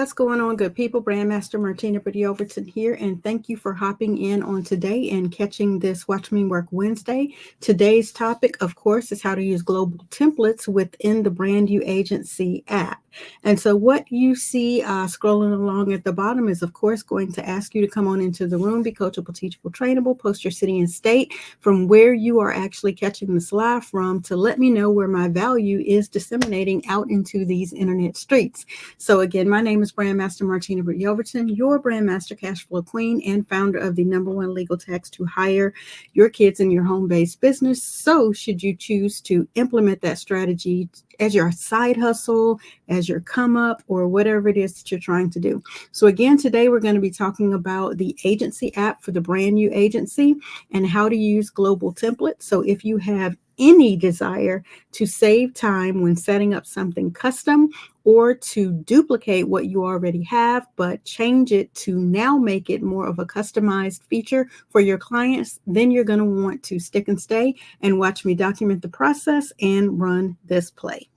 What's going on, good people? Brandmaster Martina, Britt, Yelverton here, and thank you for hopping in on today and catching this Watch Me Work Wednesday. Today's topic, of course, is how to use global templates within the Brand New Agency app. And so what you see scrolling along at the bottom is, of course, going to ask you to come on into the room, be coachable, teachable, trainable, post your city and state from where you are actually catching this live from to let me know where my value is disseminating out into these internet streets. So again, my name is Brandmaster Martina Britt Yelverton, your Brandmaster Cash Flow Queen and founder of the #1 legal tax to hire your kids in your home-based business. So should you choose to implement that strategy as your side hustle, as your come up, or whatever it is that you're trying to do. So again, today we're going to be talking about the agency app for the brand new agency and how to use global templates. So if you have any desire to save time when setting up something custom or to duplicate what you already have, but change it to now make it more of a customized feature for your clients, then you're going to want to stick and stay and watch me document the process and run this play.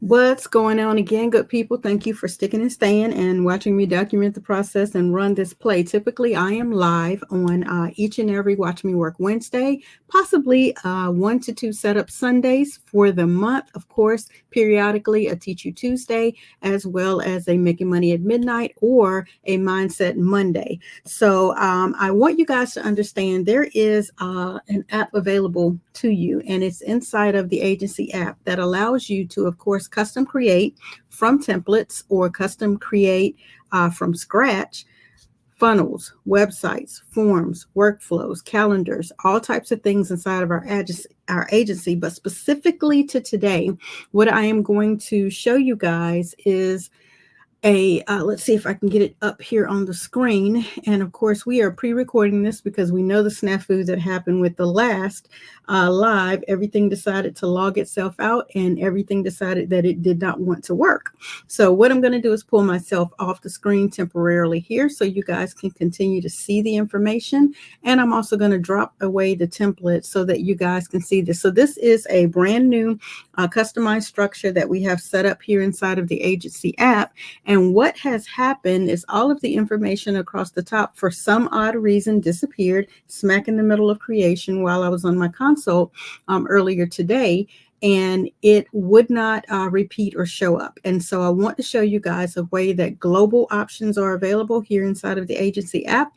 What's going on again, good people? Thank you for sticking and staying and watching me document the process and run this play. Typically, I am live on each and every Watch Me Work Wednesday, possibly 1 to 2 setup Sundays for the month. Of course, periodically a Teach You Tuesday, as well as a Making Money at Midnight or a Mindset Monday. So I want you guys to understand there is an app available to you, and it's inside of the agency app that allows you to, of course, custom create from templates or custom create from scratch funnels, websites, forms, workflows, calendars, all types of things inside of our agency. But specifically to today, what I am going to show you guys is let's see if I can get it up here on the screen. And of course, we are pre-recording this because we know the snafu that happened with the last live. Everything decided to log itself out and everything decided that it did not want to work. So what I'm going to do is pull myself off the screen temporarily here so you guys can continue to see the information. And I'm also going to drop away the template so that you guys can see this. So this is a brand new customized structure that we have set up here inside of the agency app. And what has happened is all of the information across the top, for some odd reason, disappeared smack in the middle of creation while I was on my console earlier today, and it would not repeat or show up. And so I want to show you guys a way that global options are available here inside of the agency app.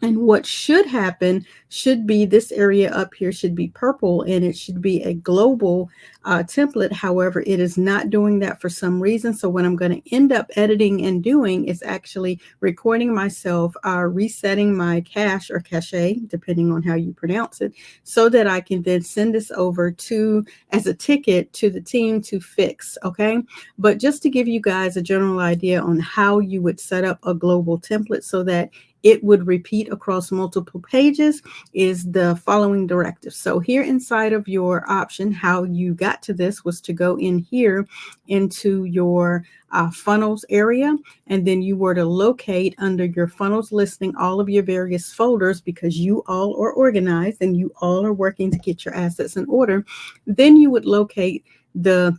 And what should happen should be this area up here should be purple, and it should be a global template. However, it is not doing that for some reason. So what I'm going to end up editing and doing is actually recording myself, resetting my cache or cache, depending on how you pronounce it, so that I can then send this over to as a ticket to the team to fix. Okay. But just to give you guys a general idea on how you would set up a global template so that it would repeat across multiple pages is the following directive. So here inside of your option, how you got to this was to go in here into your funnels area, and then you were to locate under your funnels listing all of your various folders because you all are organized and you all are working to get your assets in order. Then you would locate the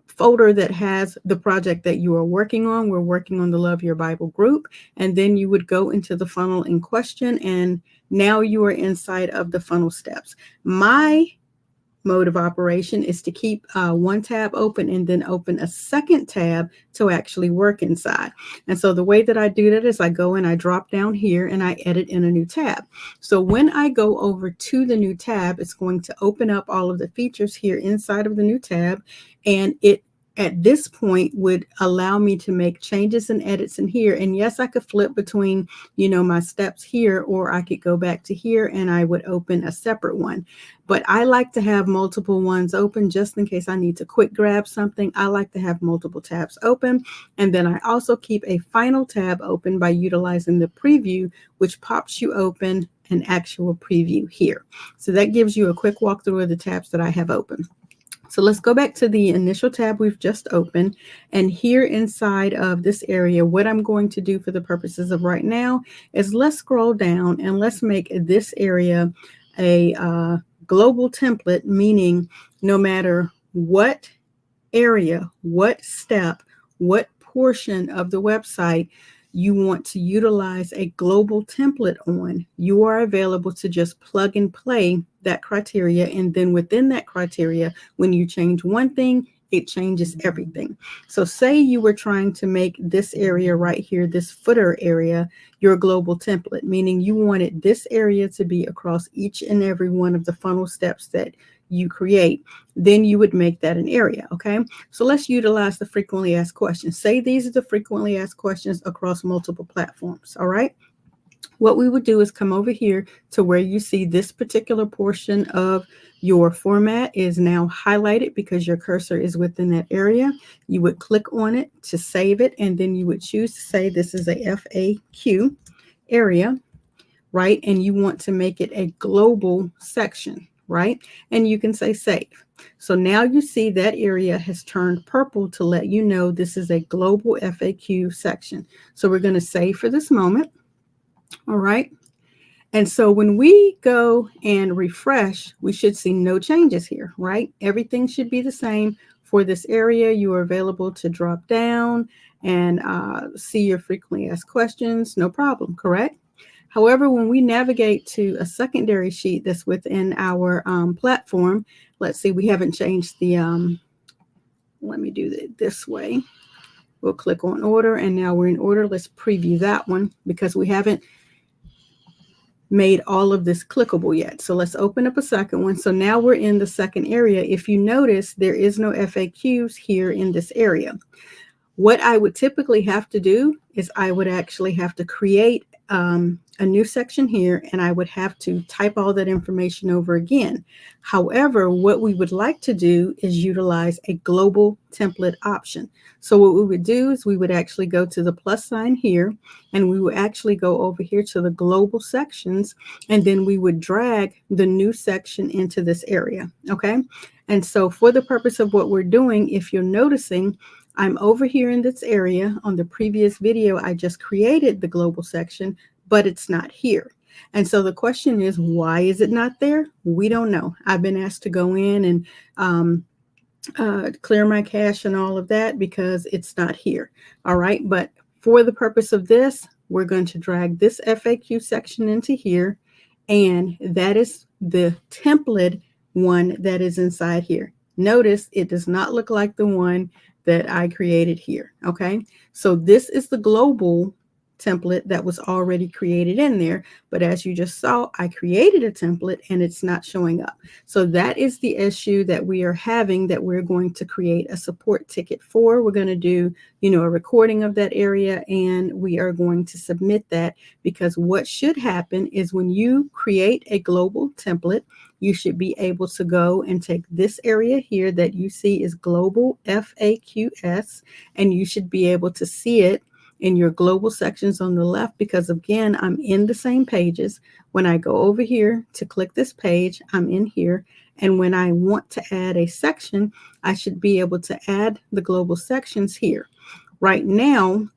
folder that has the project that you are working on. We're working on the Love Your Bible group. And then you would go into the funnel in question, and now you are inside of the funnel steps. My mode of operation is to keep one tab open and then open a second tab to actually work inside. And so the way that I do that is I go and I drop down here and I edit in a new tab. So when I go over to the new tab, it's going to open up all of the features here inside of the new tab, and it at this point would allow me to make changes and edits in here. And yes, I could flip between, my steps here, or I could go back to here and I would open a separate one. But I like to have multiple ones open just in case I need to quick grab something. I like to have multiple tabs open. And then I also keep a final tab open by utilizing the preview, which pops you open an actual preview here. So that gives you a quick walkthrough of the tabs that I have open. So let's go back to the initial tab we've just opened. And here inside of this area, what I'm going to do for the purposes of right now is let's scroll down and let's make this area a global template, meaning no matter what area, what step, what portion of the website you want to utilize a global template on, you are available to just plug and play that criteria. And then within that criteria, when you change one thing, it changes everything. So say you were trying to make this area right here, this footer area, your global template, meaning you wanted this area to be across each and every one of the funnel steps that you create, then you would make that an area. Okay, so let's utilize the frequently asked questions. Say these are the frequently asked questions across multiple platforms. All right, what we would do is come over here to where you see this particular portion of your format is now highlighted because your cursor is within that area. You would click on it to save it, and then you would choose to say this is a FAQ area, right? And you want to make it a global section, right? And you can say save. So now you see that area has turned purple to let you know this is a global FAQ section. So we're going to save for this moment. All right. And so when we go and refresh, we should see no changes here, right? Everything should be the same for this area. You are available to drop down and see your frequently asked questions. No problem, correct? However, when we navigate to a secondary sheet that's within our platform, let's see, we haven't changed the, let me do it this way. We'll click on order, and now we're in order. Let's preview that one because we haven't made all of this clickable yet. So let's open up a second one. So now we're in the second area. If you notice, there is no FAQs here in this area. What I would typically have to do is I would actually have to create a new section here, and I would have to type all that information over again. However, what we would like to do is utilize a global template option. So what we would do is we would actually go to the plus sign here, and we would actually go over here to the global sections, and then we would drag the new section into this area. Okay. And so for the purpose of what we're doing, if you're noticing, I'm over here in this area. On the previous video, I just created the global section, but it's not here. And so the question is, why is it not there? We don't know. I've been asked to go in and clear my cache and all of that because it's not here. All right. But for the purpose of this, we're going to drag this FAQ section into here. And that is the template one that is inside here. Notice it does not look like the one that I created here. Okay, so this is the global template that was already created in there. But as you just saw, I created a template and it's not showing up. So that is the issue that we are having, that we're going to create a support ticket for. We're going to do, a recording of that area, and we are going to submit that, because what should happen is when you create a global template, you should be able to go and take this area here that you see is global FAQs, and you should be able to see it in your global sections on the left, because again, I'm in the same pages. When I go over here to click this page, I'm in here. And when I want to add a section, I should be able to add the global sections here. Right now,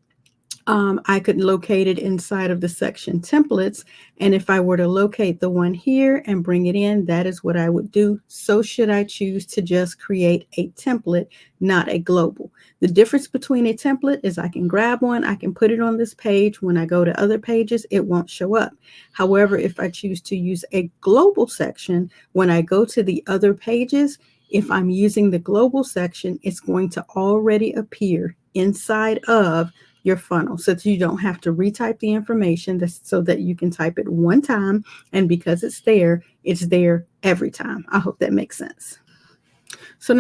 I could locate it inside of the section templates. And if I were to locate the one here and bring it in, that is what I would do. So should I choose to just create a template, not a global. The difference between a template is I can grab one, I can put it on this page. When I go to other pages, it won't show up. However, if I choose to use a global section, when I go to the other pages, if I'm using the global section, it's going to already appear inside of your funnel, so that you don't have to retype the information, so that you can type it one time, and because it's there every time. I hope that makes sense. So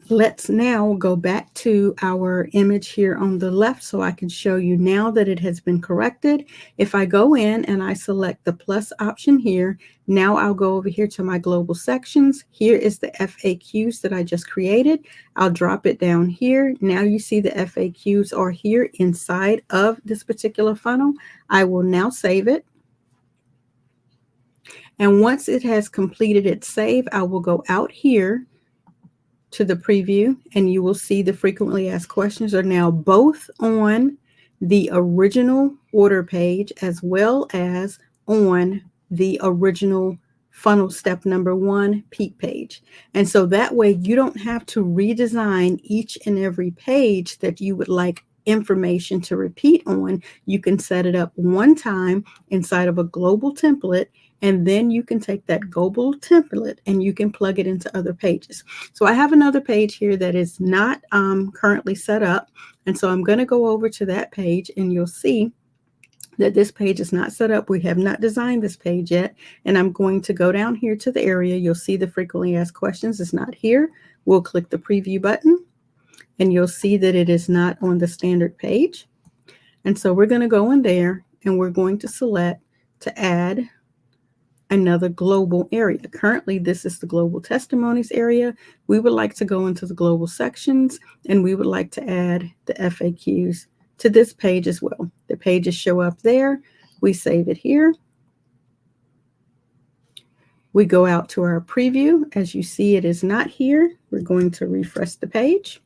let's now go back to our image here on the left so I can show you now that it has been corrected. If I go in and I select the plus option here, now I'll go over here to my global sections. Here is the FAQs that I just created. I'll drop it down here. Now you see the FAQs are here inside of this particular funnel. I will now save it. And once it has completed its save, I will go out here to the preview, and you will see the frequently asked questions are now both on the original order page as well as on the original funnel step number 1 peak page. And so that way you don't have to redesign each and every page that you would like information to repeat on. You can set it up one time inside of a global template, and then you can take that global template and you can plug it into other pages. So I have another page here that is not currently set up. And so I'm going to go over to that page, and you'll see that this page is not set up. We have not designed this page yet. And I'm going to go down here to the area. You'll see the frequently asked questions is not here. We'll click the preview button, and you'll see that it is not on the standard page. And so we're going to go in there, and we're going to select to add another global area. Currently, this is the global testimonies area. We would like to go into the global sections, and we would like to add the FAQs to this page as well. The pages show up there. We save it here. We go out to our preview. As you see, it is not here. We're going to refresh the page.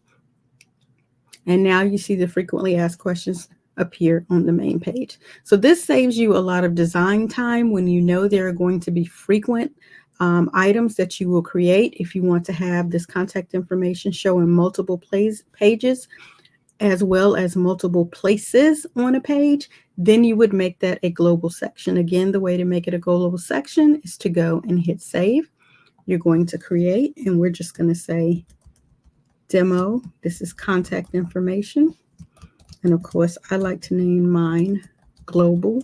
And now you see the frequently asked questions appear on the main page. So this saves you a lot of design time when you know there are going to be frequent items that you will create. If you want to have this contact information show in multiple pages as well as multiple places on a page, then you would make that a global section. Again, the way to make it a global section is to go and hit save. You're going to create, and we're just going to say demo. This is contact information. And of course, I like to name mine global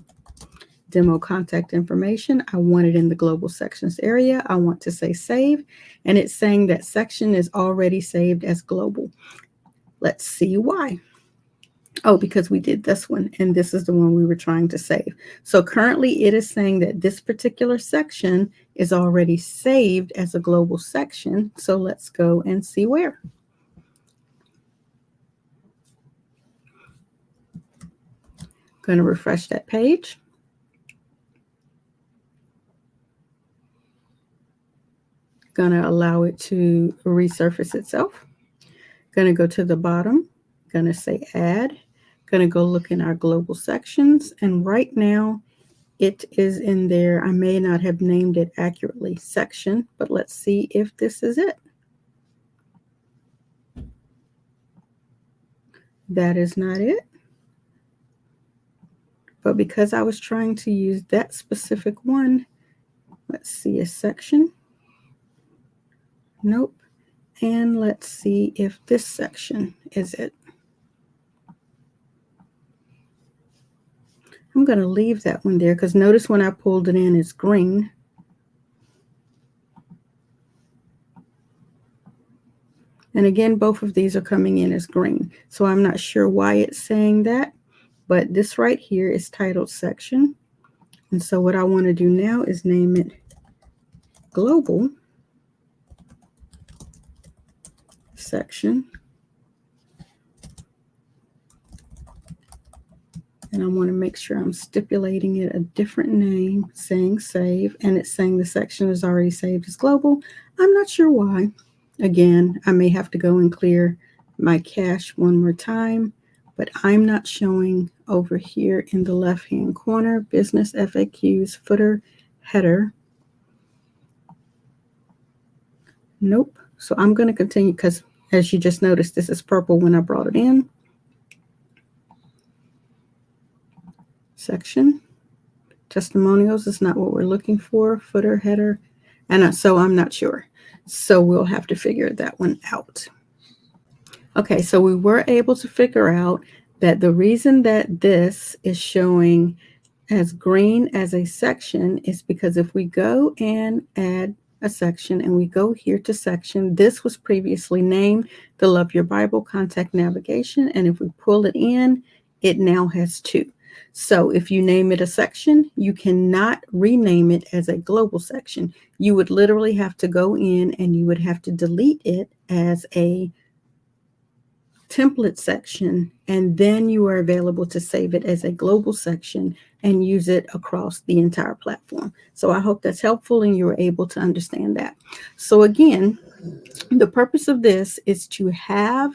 demo contact information. I want it in the global sections area. I want to say save, and it's saying that section is already saved as global. Let's see why. Oh, because we did this one, and this is the one we were trying to save. So currently it is saying that this particular section is already saved as a global section. So let's go and see where. Going to refresh that page. Going to allow it to resurface itself. Going to go to the bottom. Going to say add. Going to go look in our global sections. And right now it is in there. I may not have named it accurately, section, but let's see if this is it. That is not it. But because I was trying to use that specific one, let's see a section. Nope. And let's see if this section is it. I'm going to leave that one there because notice when I pulled it in, it's green. And again, both of these are coming in as green. So I'm not sure why it's saying that. But this right here is titled section. And so what I want to do now is name it global section. And I want to make sure I'm stipulating it a different name, saying save. And it's saying the section is already saved as global. I'm not sure why. Again, I may have to go and clear my cache one more time. But I'm not showing over here in the left-hand corner, business FAQs, footer, header. Nope. So I'm going to continue because as you just noticed, this is purple when I brought it in. Section. Testimonials is not what we're looking for. Footer, header. And so I'm not sure. So we'll have to figure that one out. Okay, so we were able to figure out that the reason that this is showing as green as a section is because if we go and add a section and we go here to section, this was previously named the Love Your Bible Contact Navigation. And if we pull it in, it now has two. So if you name it a section, you cannot rename it as a global section. You would literally have to go in and you would have to delete it as a template section, and then you are available to save it as a global section and use it across the entire platform. So I hope that's helpful and you were able to understand that. So again, the purpose of this is to have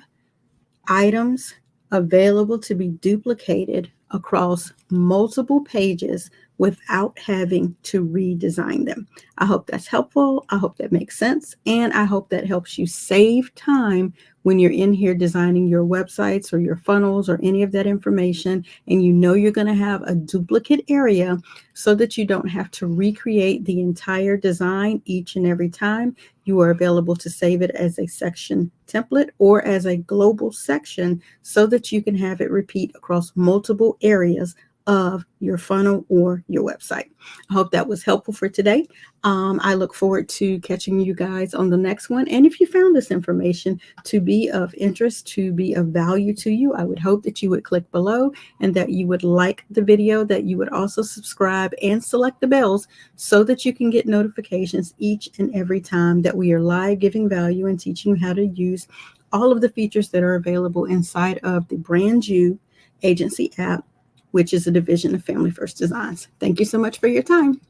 items available to be duplicated across multiple pages without having to redesign them. I hope that's helpful. I hope that makes sense. And I hope that helps you save time when you're in here designing your websites or your funnels or any of that information, and you know you're going to have a duplicate area so that you don't have to recreate the entire design each and every time. You are available to save it as a section template or as a global section so that you can have it repeat across multiple areas of your funnel or your website. I hope that was helpful for today. I look forward to catching you guys on the next one. And if you found this information to be of interest, to be of value to you, I would hope that you would click below and that you would like the video, that you would also subscribe and select the bells so that you can get notifications each and every time that we are live giving value and teaching you how to use all of the features that are available inside of the brand new agency app, which is a division of Family First Designs. Thank you so much for your time.